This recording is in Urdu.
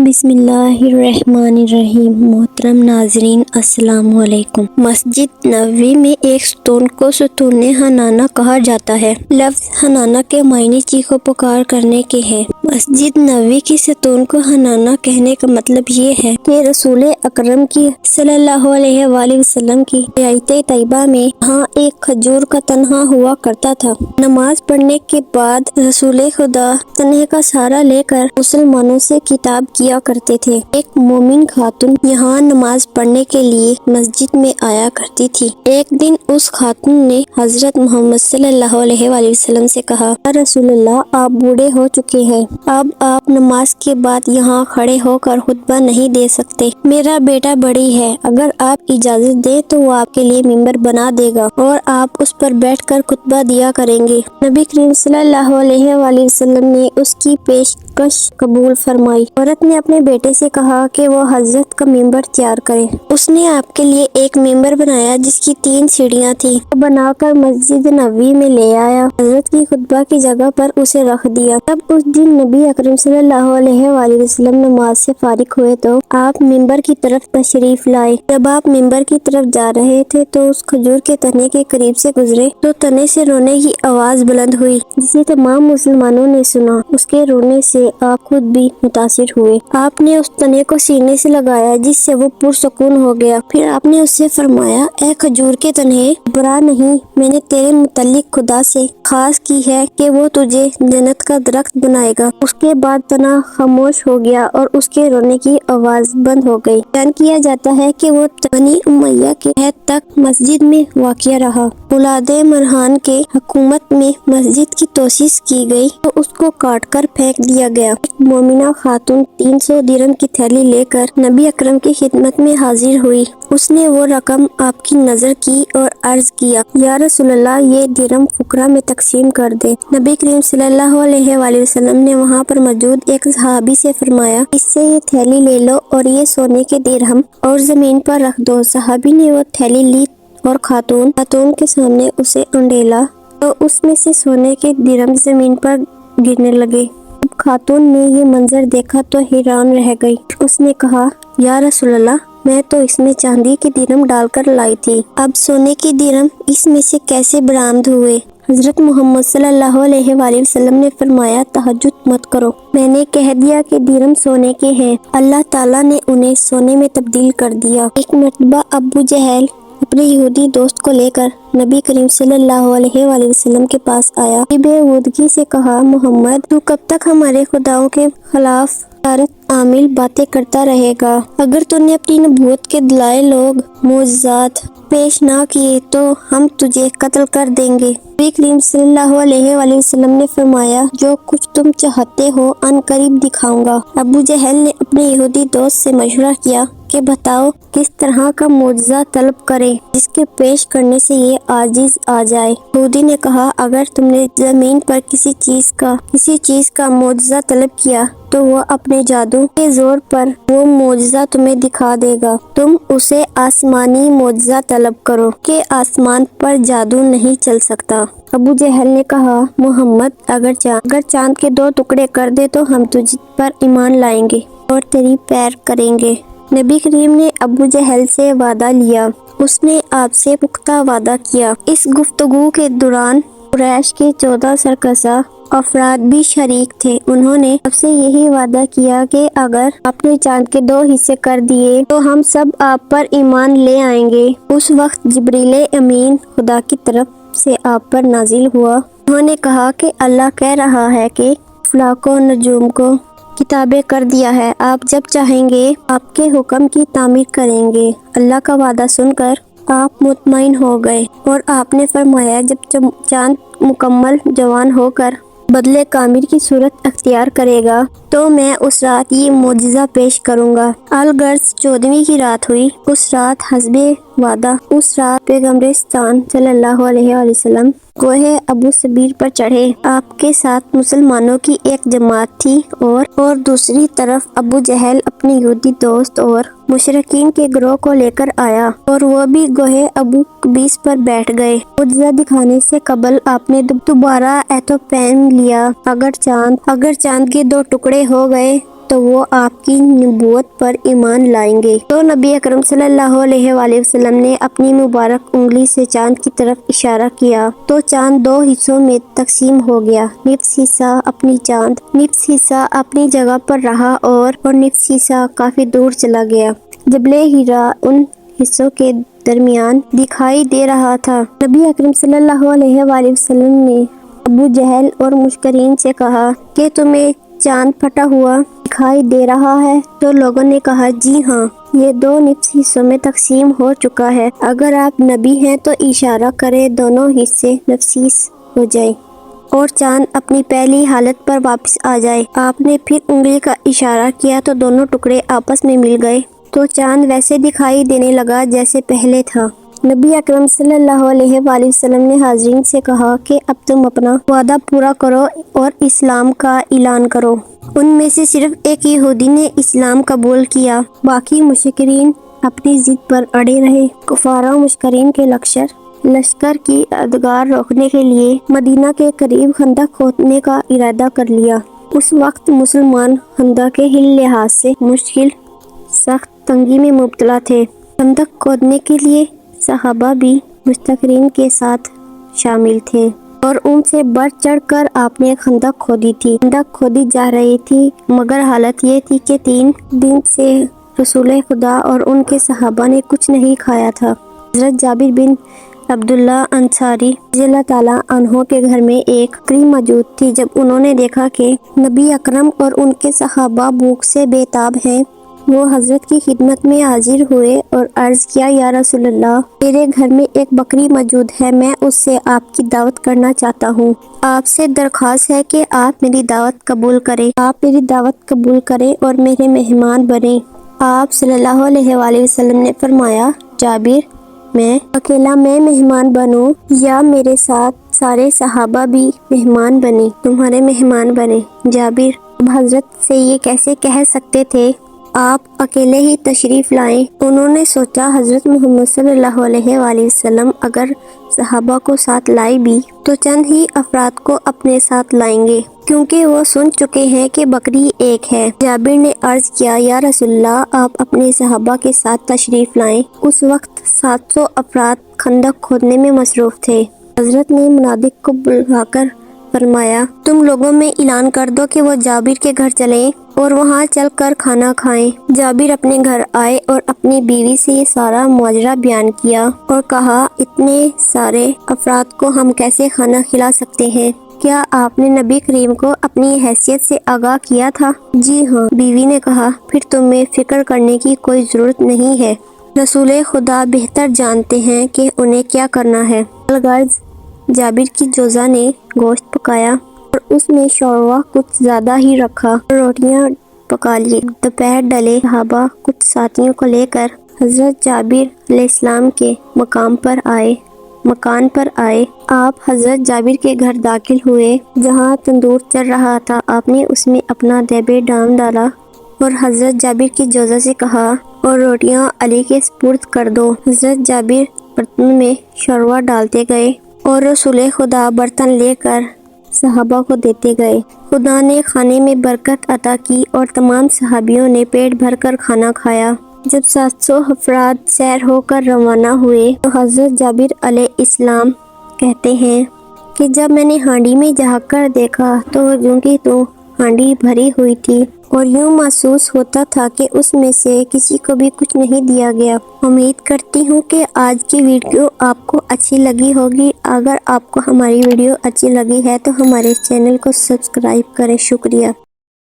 بسم اللہ الرحمن الرحیم۔ محترم ناظرین السلام علیکم۔ مسجد نبوی میں ایک ستون کو ستون حنانہ کہا جاتا ہے۔ لفظ حنانہ کے معنی چیخ و پکار کرنے کے ہیں۔ مسجد نبوی کی ستون کو حنانہ کہنے کا مطلب یہ ہے کہ رسول اکرم کی صلی اللہ علیہ وآلہ وسلم کی رعایت طیبہ میں یہاں ایک کھجور کا تنہا ہوا کرتا تھا۔ نماز پڑھنے کے بعد رسول خدا تنہے کا سہارا لے کر مسلمانوں سے خطاب کیا کرتے تھے۔ ایک مومن خاتون یہاں نماز پڑھنے کے لیے مسجد میں آیا کرتی تھی۔ ایک دن اس خاتون نے حضرت محمد صلی اللہ علیہ وآلہ وسلم سے کہا، یا رسول اللہ، آپ بوڑھے ہو چکے ہیں، اب آپ نماز کے بعد یہاں کھڑے ہو کر خطبہ نہیں دے سکتے۔ میرا بیٹا بڑی ہے، اگر آپ اجازت دیں تو وہ آپ کے لیے ممبر بنا دے گا اور آپ اس پر بیٹھ کر خطبہ دیا کریں گے۔ نبی کریم صلی اللہ علیہ وآلہ وسلم نے اس کی پیشکش قبول فرمائی۔ عورت نے اپنے بیٹے سے کہا کہ وہ حضرت کا ممبر تیار کرے۔ اس نے آپ کے لیے ایک ممبر بنایا جس کی 3 سیڑھیاں تھیں۔ وہ بنا کر مسجد نبوی میں لے آیا، حضرت کی خطبہ کی جگہ پر اسے رکھ دیا۔ تب اس دن نبی اکرم صلی اللہ علیہ وآلہ وسلم نماز سے فارغ ہوئے تو آپ ممبر کی طرف تشریف لائے۔ جب آپ ممبر کی طرف جا رہے تھے تو اس کھجور کے تنے کے قریب سے گزرے تو تنے سے رونے کی آواز بلند ہوئی، جسے تمام مسلمانوں نے سنا۔ اس کے رونے سے آپ خود بھی متاثر ہوئے۔ آپ نے اس تنے کو سینے سے لگایا جس سے وہ پرسکون ہو گیا۔ پھر آپ نے اس سے فرمایا، اے کھجور کے تنے، گھبرا نہیں، میں نے تیرے متعلق خدا سے خواست کی ہے کہ وہ تجھے جنت کا درخت بنائے گا۔ اس کے بعد تنا خاموش ہو گیا اور اس کے رونے کی آواز بند ہو گئی۔ بیان کیا جاتا ہے کہ وہ بنی امیہ کے عہد تک مسجد میں واقع رہا۔ اولاد مرہان کے حکومت میں مسجد کی توسیع کی گئی تو اس کو کاٹ کر پھینک دیا گیا۔ ایک مومنہ خاتون 300 درہم کی تھیلی لے کر نبی اکرم کی خدمت میں حاضر ہوئی۔ اس نے وہ رقم آپ کی نظر کی اور عرض کیا، یا رسول اللہ، یہ درہم فقراء میں تقسیم کر دے۔ نبی کریم صلی اللہ علیہ وآلہ وسلم نے وہاں پر موجود ایک صحابی سے فرمایا، اس سے یہ تھیلی لے لو اور یہ سونے کے درہم اور زمین پر رکھ دو۔ صحابی نے وہ تھیلی لی اور خاتون کے سامنے اسے انڈیلا تو اس میں سے سونے کے درہم زمین پر گرنے لگے۔ جب خاتون نے یہ منظر دیکھا تو حیران رہ گئی۔ اس نے کہا، یا رسول اللہ، میں تو اس میں چاندی کے درہم ڈال کر لائی تھی، اب سونے کے درہم اس میں سے کیسے برآمد ہوئے؟ حضرت محمد صلی اللہ علیہ وآلہ وسلم نے فرمایا، تہجد مت کرو، میں نے کہہ دیا کہ درہم سونے کے ہیں، اللہ تعالیٰ نے انہیں سونے میں تبدیل کر دیا۔ ایک مرتبہ ابو جہل اپنے یہودی دوست کو لے کر نبی کریم صلی اللہ علیہ وآلہ وسلم کے پاس آیا۔ بے یہودگی سے کہا، محمد، تو کب تک ہمارے خداؤں کے خلاف غارت عامل باتیں کرتا رہے گا؟ اگر تو نے اپنی نبوت کے دلائل و معجزات پیش نہ کیے تو ہم تجھے قتل کر دیں گے۔ نبی کریم صلی اللہ علیہ وآلہ وسلم نے فرمایا، جو کچھ تم چاہتے ہو ان قریب دکھاؤں گا۔ ابو جہل نے اپنے یہودی دوست سے مشورہ کیا کہ بتاؤ کس طرح کا معجزہ طلب کرے جس کے پیش کرنے سے یہ عاجز آ جائے۔ یہودی نے کہا، اگر تم نے زمین پر کسی چیز کا معجزہ طلب کیا تو وہ اپنے جادو کے زور پر وہ معجزہ تمہیں دکھا دے گا۔ تم اسے آسمانی معجزہ طلب کرو کہ آسمان پر جادو نہیں چل سکتا۔ ابو جہل نے کہا، محمد، اگر چاند کے 2 ٹکڑے کر دے تو ہم تجھ پر ایمان لائیں گے اور تیری پیر کریں گے۔ نبی کریم نے ابو جہل سے وعدہ لیا۔ اس نے آپ سے پختہ وعدہ کیا۔ اس گفتگو کے دوران قریش کے 14 سرکشہ افراد بھی شریک تھے۔ انہوں نے آپ سے یہی وعدہ کیا کہ اگر آپ نے چاند کے 2 حصے کر دیے تو ہم سب آپ پر ایمان لے آئیں گے۔ اس وقت جبریل امین خدا کی طرف سے آپ پر نازل ہوا۔ انہوں نے کہا کہ اللہ کہہ رہا ہے کہ افلاک و نجوم کو کتابیں کر دیا ہے، آپ جب چاہیں گے آپ کے حکم کی تعمیر کریں گے۔ اللہ کا وعدہ سن کر آپ مطمئن ہو گئے اور آپ نے فرمایا، جب چاند مکمل جوان ہو کر بدلے کامل کی صورت اختیار کرے گا تو میں اس رات یہ معجزہ پیش کروں گا۔ الغرض 14ویں کی رات ہوئی۔ اس رات حسب وعدہ پیغمبرستان صلی اللہ علیہ وآلہ وسلم کوہ ابو سبیر پر چڑھے۔ آپ کے ساتھ مسلمانوں کی ایک جماعت تھی اور دوسری طرف ابو جہل اپنے یہودی دوست اور مشرکین کے گروہ کو لے کر آیا اور وہ بھی گوہ ابو قبیس پر بیٹھ گئے۔ معجزہ دکھانے سے قبل آپ نے دوبارہ عہد و پیمان لیا، اگر چاند کے 2 ٹکڑے ہو گئے تو وہ آپ کی نبوت پر ایمان لائیں گے۔ تو نبی اکرم صلی اللہ علیہ وآلہ وسلم نے اپنی مبارک انگلی سے چاند کی طرف اشارہ کیا تو چاند دو حصوں میں تقسیم ہو گیا۔ نصف حصہ اپنی جگہ پر رہا اور نصف حصہ کافی دور چلا گیا۔ جبل حرا ان حصوں کے درمیان دکھائی دے رہا تھا۔ نبی اکرم صلی اللہ علیہ وآلہ وسلم نے ابو جہل اور مشرکین سے کہا کہ تمہیں چاند پھٹا ہوا دکھائی دے رہا ہے؟ تو لوگوں نے کہا جی ہاں، یہ دو نصف حصوں میں تقسیم ہو چکا ہے۔ اگر آپ نبی ہیں تو اشارہ کریں دونوں حصے نصف ہو جائیں اور چاند اپنی پہلی حالت پر واپس آ جائے۔ آپ نے پھر انگلی کا اشارہ کیا تو دونوں ٹکڑے آپس میں مل گئے تو چاند ویسے دکھائی دینے لگا جیسے پہلے تھا۔ نبی اکرم صلی اللہ علیہ وآلہ وسلم نے حاضرین سے کہا کہ اب تم اپنا وعدہ پورا کرو اور اسلام کا اعلان کرو۔ ان میں سے صرف ایک یہودی نے اسلام قبول کیا، باقی مشرکین اپنی ضد پر اڑے رہے۔ کفار و مشرکین کے لشکر کی ادگار روکنے کے لیے مدینہ کے قریب خندق کھودنے کا ارادہ کر لیا۔ اس وقت مسلمان خندق کے لحاظ سے مشکل سخت تنگی میں مبتلا تھے۔ خندق کھودنے کے لیے صحابہ بھی مشرکین کے ساتھ شامل تھے اور ان سے بڑھ چڑھ کر آپ نے خندق کھودی تھی۔ خندق کھودی جا رہی تھی مگر حالت یہ تھی کہ 3 دن سے رسول خدا اور ان کے صحابہ نے کچھ نہیں کھایا تھا۔ حضرت جابر بن عبداللہ انصاری رضی اللہ تعالیٰ عنہ کے گھر میں ایک بکری موجود تھی۔ جب انہوں نے دیکھا کہ نبی اکرم اور ان کے صحابہ بھوک سے بے تاب ہیں، وہ حضرت کی خدمت میں حاضر ہوئے اور عرض کیا یا رسول اللہ، میرے گھر میں ایک بکری موجود ہے، میں اس سے آپ کی دعوت کرنا چاہتا ہوں۔ آپ سے درخواست ہے کہ آپ میری دعوت قبول کریں اور میرے مہمان بنیں۔ آپ صلی اللہ علیہ وآلہ وسلم نے فرمایا جابر، میں اکیلا مہمان بنوں یا میرے ساتھ سارے صحابہ بھی مہمان بنے، تمہارے مہمان بنے؟ جابر اب حضرت سے یہ کیسے کہہ سکتے تھے، آپ اکیلے ہی تشریف لائیں۔ انہوں نے سوچا حضرت محمد صلی اللہ علیہ وآلہ وسلم اگر صحابہ کو ساتھ لائے بھی تو چند ہی افراد کو اپنے ساتھ لائیں گے، کیونکہ وہ سن چکے ہیں کہ بکری ایک ہے۔ جابر نے عرض کیا یا رسول اللہ، آپ اپنے صحابہ کے ساتھ تشریف لائیں۔ اس وقت 700 افراد خندق کھودنے میں مصروف تھے۔ حضرت نے منادق کو بلا کر فرمایا تم لوگوں میں اعلان کر دو کہ وہ جابر کے گھر چلیں اور وہاں چل کر کھانا کھائیں۔ جابر اپنے گھر آئے اور اپنی بیوی سے یہ سارا ماجرا بیان کیا اور کہا اتنے سارے افراد کو ہم کیسے کھانا کھلا سکتے ہیں؟ کیا آپ نے نبی کریم کو اپنی حیثیت سے آگاہ کیا تھا؟ جی ہاں، بیوی نے کہا، پھر تمہیں فکر کرنے کی کوئی ضرورت نہیں ہے، رسول خدا بہتر جانتے ہیں کہ انہیں کیا کرنا ہے۔ الغرض جابر کی جوزہ نے گوشت پکایا اور اس میں شوربہ کچھ زیادہ ہی رکھا اور روٹیاں پکا لی۔ دوپہر ڈلے، صحابہ کچھ ساتھیوں کو لے کر حضرت جابر علیہ السلام کے مکان پر آئے۔ آپ حضرت جابر کے گھر داخل ہوئے جہاں تندور چل رہا تھا۔ آپ نے اس میں اپنا دیبے ڈال ڈالا اور حضرت جابر کی جوزہ سے کہا اور روٹیاں علی کے سپرد کر دو۔ حضرت جابر برتن میں شوربہ ڈالتے گئے اور رسول خدا برتن لے کر صحابہ کو دیتے گئے۔ خدا نے کھانے میں برکت عطا کی اور تمام صحابیوں نے پیٹ بھر کر کھانا کھایا۔ جب 700 افراد سیر ہو کر روانہ ہوئے تو حضرت جابر علیہ السلام کہتے ہیں کہ جب میں نے ہانڈی میں جھانک کر دیکھا تو ہانڈی بھری ہوئی تھی اور یوں محسوس ہوتا تھا کہ اس میں سے کسی کو بھی کچھ نہیں دیا گیا۔ امید کرتی ہوں کہ آج کی ویڈیو آپ کو اچھی لگی ہوگی۔ اگر آپ کو ہماری ویڈیو اچھی لگی ہے تو ہمارے چینل کو سبسکرائب کریں۔ شکریہ۔